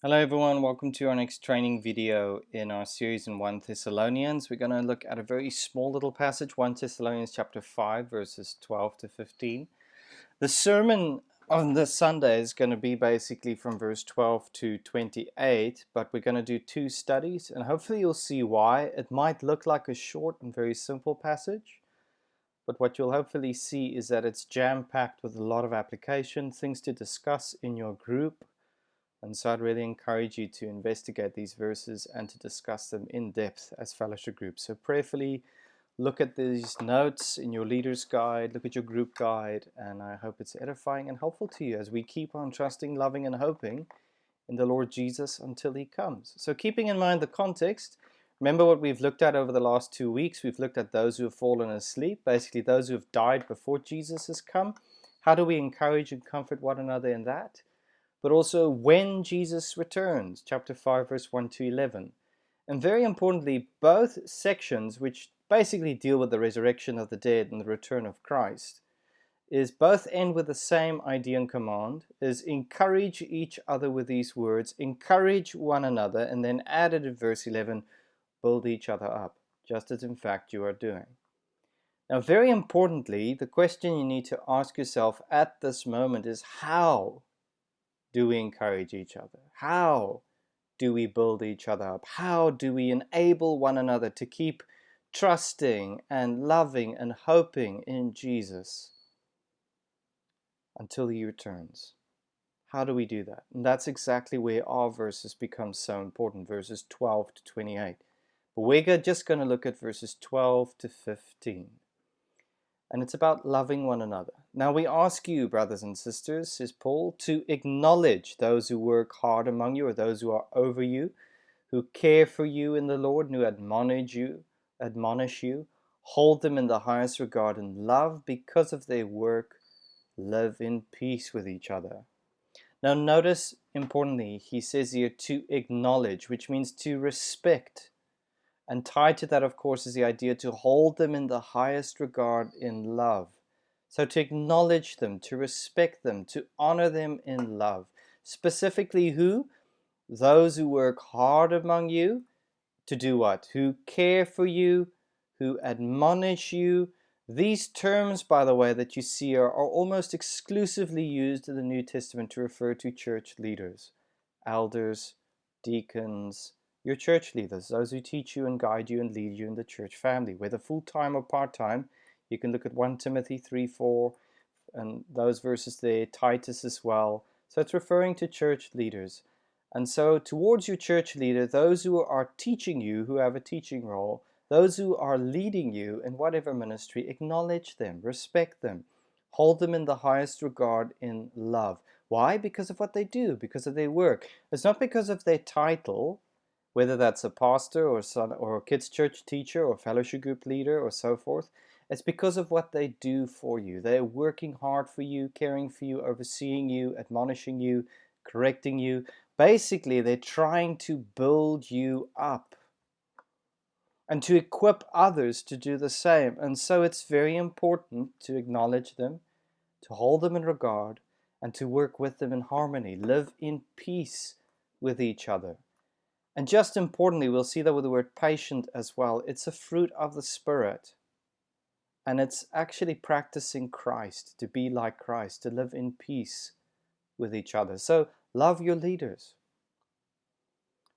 Hello everyone, welcome to our next training video in our series in 1 Thessalonians. We're going to look at a very small little passage, 1 Thessalonians chapter 5 verses 12 to 15. The sermon on this Sunday is going to be basically from verse 12 to 28, but we're going to do two studies and hopefully you'll see why. It might look like a short and very simple passage, but what you'll hopefully see is that it's jam-packed with a lot of application, things to discuss in your group. And so I'd really encourage you to investigate these verses and to discuss them in depth as fellowship groups. So prayerfully look at these notes in your leader's guide, look at your group guide, and I hope it's edifying and helpful to you as we keep on trusting, loving, and hoping in the Lord Jesus until He comes. So keeping in mind the context, remember what we've looked at over the last 2 weeks. We've looked at those who have fallen asleep, basically those who have died before Jesus has come. How do we encourage and comfort one another in that? But also when Jesus returns, chapter 5, verse 1 to 11. And very importantly, both sections, which basically deal with the resurrection of the dead and the return of Christ, is both end with the same idea and command, is encourage each other with these words, encourage one another, and then added in verse 11, build each other up, just as in fact you are doing. Now, very importantly, the question you need to ask yourself at this moment is how do we encourage each other? How do we build each other up? How do we enable one another to keep trusting and loving and hoping in Jesus until He returns? How do we do that? And that's exactly where our verses become so important, verses 12 to 28. But we're just going to look at verses 12 to 15. And it's about loving one another. Now we ask you, brothers and sisters, says Paul, to acknowledge those who work hard among you, or those who are over you, who care for you in the Lord, and who admonish you, hold them in the highest regard and love because of their work, live in peace with each other. Now notice, importantly, he says here to acknowledge, which means to respect. And tied to that, of course, is the idea to hold them in the highest regard in love. So to acknowledge them, to respect them, to honor them in love. Specifically who? Those who work hard among you to do what? Who care for you, who admonish you. These terms, by the way, that you see are almost exclusively used in the New Testament to refer to church leaders, elders, deacons, your church leaders, those who teach you and guide you and lead you in the church family, whether full-time or part-time. You can look at 1 Timothy 3:4 and those verses there, Titus as well. So it's referring to church leaders. And so towards your church leader, those who are teaching you, who have a teaching role, those who are leading you in whatever ministry, acknowledge them, respect them, hold them in the highest regard in love. Why? Because of what they do, because of their work. It's not because of their title, whether that's a pastor or a kids church teacher or fellowship group leader or so forth. It's because of what they do for you. They're working hard for you, caring for you, overseeing you, admonishing you, correcting you. Basically, they're trying to build you up and to equip others to do the same. And so it's very important to acknowledge them, to hold them in regard, and to work with them in harmony. Live in peace with each other. And just importantly, we'll see that with the word patient as well. It's a fruit of the Spirit. And it's actually practicing Christ, to be like Christ, to live in peace with each other. So love your leaders.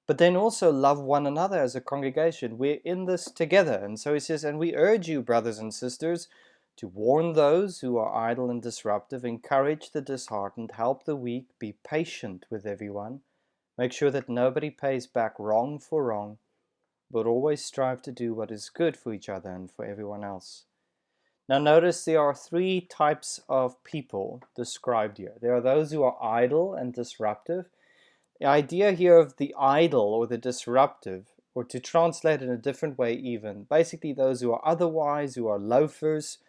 But then also love one another as a congregation. We're in this together. And so he says, and we urge you, brothers and sisters, to warn those who are idle and disruptive, encourage the disheartened, help the weak, be patient with everyone. Make sure that nobody pays back wrong for wrong, but always strive to do what is good for each other and for everyone else. Now notice there are three types of people described here. There are those who are idle and disruptive. The idea here of the idle or the disruptive, or to translate it in a different way even, basically those who are otherwise, who are loafers.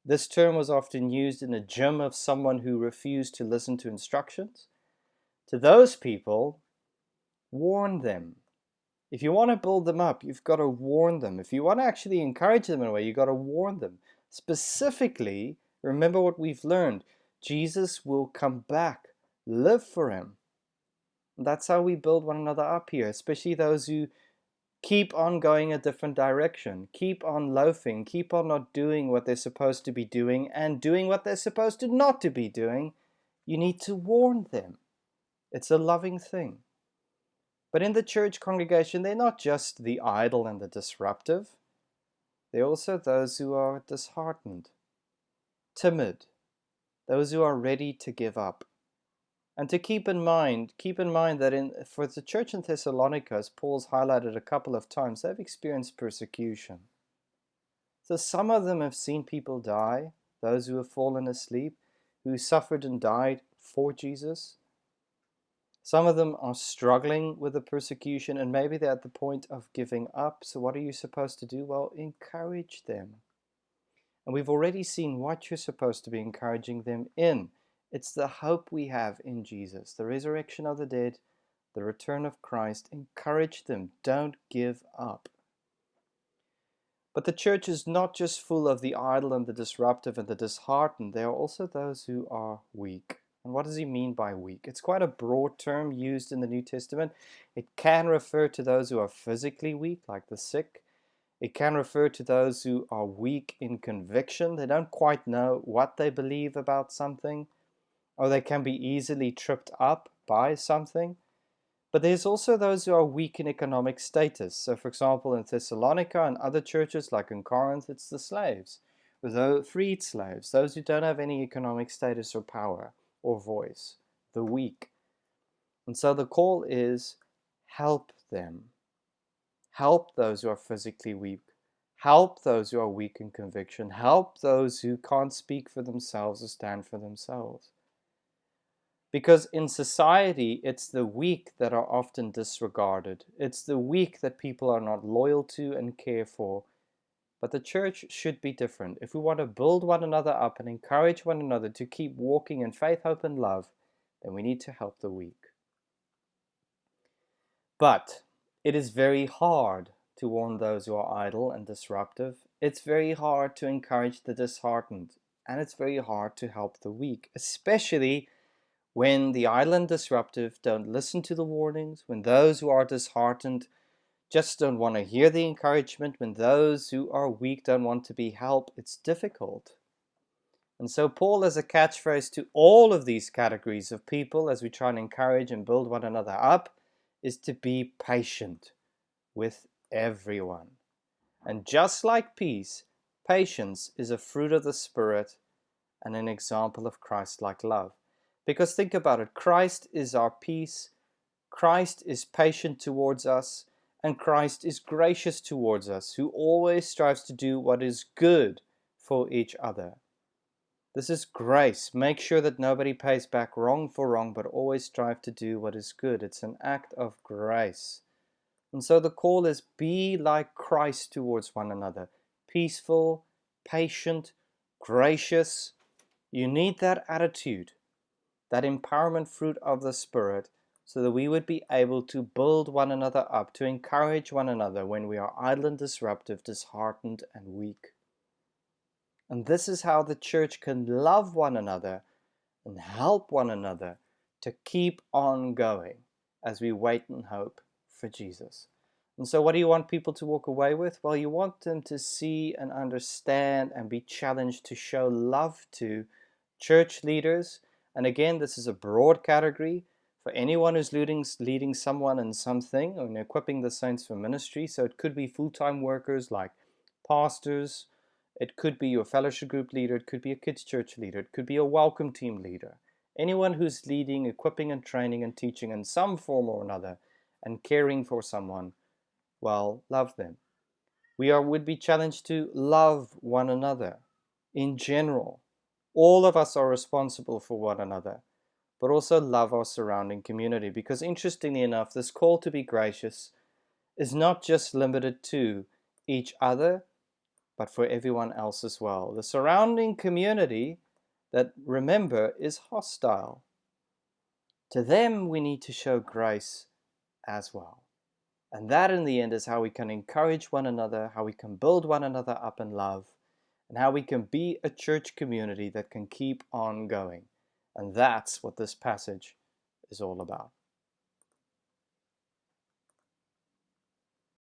This term was often used in a gym of someone who refused to listen to instructions. To those people, warn them. If you want to build them up, you've got to warn them. If you want to actually encourage them in a way, you've got to warn them. Specifically, remember what we've learned. Jesus will come back. Live for Him. That's how we build one another up here, especially those who keep on going a different direction, keep on loafing, keep on not doing what they're supposed to be doing and doing what they're supposed to not to be doing. You need to warn them. It's a loving thing. But in the church congregation, they're not just the idle and the disruptive. They're also those who are disheartened, timid, those who are ready to give up. And to keep in mind that for the church in Thessalonica, as Paul's highlighted a couple of times, they've experienced persecution. So some of them have seen people die, those who have fallen asleep, who suffered and died for Jesus. Some of them are struggling with the persecution, and maybe they're at the point of giving up. So what are you supposed to do? Well, encourage them. And we've already seen what you're supposed to be encouraging them in. It's the hope we have in Jesus, the resurrection of the dead, the return of Christ. Encourage them. Don't give up. But the church is not just full of the idle and the disruptive and the disheartened. There are also those who are weak. And what does he mean by weak? It's quite a broad term used in the New Testament. It can refer to those who are physically weak, like the sick. It can refer to those who are weak in conviction. They don't quite know what they believe about something, or they can be easily tripped up by something. But there's also those who are weak in economic status. So, for example, in Thessalonica and other churches like in Corinth, it's the slaves, or the freed slaves, those who don't have any economic status or power or voice, the weak. And so the call is help them. Help those who are physically weak. Help those who are weak in conviction. Help those who can't speak for themselves or stand for themselves. Because in society, it's the weak that are often disregarded. It's the weak that people are not loyal to and care for. But the church should be different. If we want to build one another up and encourage one another to keep walking in faith, hope, and love, then we need to help the weak. But it is very hard to warn those who are idle and disruptive. It's very hard to encourage the disheartened. And it's very hard to help the weak, especially when the idle and disruptive don't listen to the warnings, when those who are disheartened just don't want to hear the encouragement, when those who are weak don't want to be helped. It's difficult. And so Paul has a catchphrase to all of these categories of people as we try and encourage and build one another up, is to be patient with everyone. And just like peace, patience is a fruit of the Spirit and an example of Christ-like love. Because think about it, Christ is our peace, Christ is patient towards us, and Christ is gracious towards us, who always strives to do what is good for each other. This is grace. Make sure that nobody pays back wrong for wrong, but always strive to do what is good. It's an act of grace. And so the call is be like Christ towards one another. Peaceful, patient, gracious. You need that attitude, that empowerment fruit of the Spirit, so that we would be able to build one another up, to encourage one another when we are idle and disruptive, disheartened and weak. And this is how the church can love one another and help one another to keep on going as we wait and hope for Jesus. And so what do you want people to walk away with? Well, you want them to see and understand and be challenged to show love to church leaders. And again, this is a broad category for anyone who's leading someone in something or equipping the saints for ministry. So it could be full-time workers like pastors. It could be your fellowship group leader. It could be a kids' church leader. It could be a welcome team leader. Anyone who's leading, equipping and training and teaching in some form or another and caring for someone, well, love them. We would be challenged to love one another in general. All of us are responsible for one another, but also love our surrounding community. Because interestingly enough, this call to be gracious is not just limited to each other, but for everyone else as well. The surrounding community, that, remember, is hostile. To them, we need to show grace as well. And that in the end is how we can encourage one another, how we can build one another up in love, and how we can be a church community that can keep on going. And that's what this passage is all about.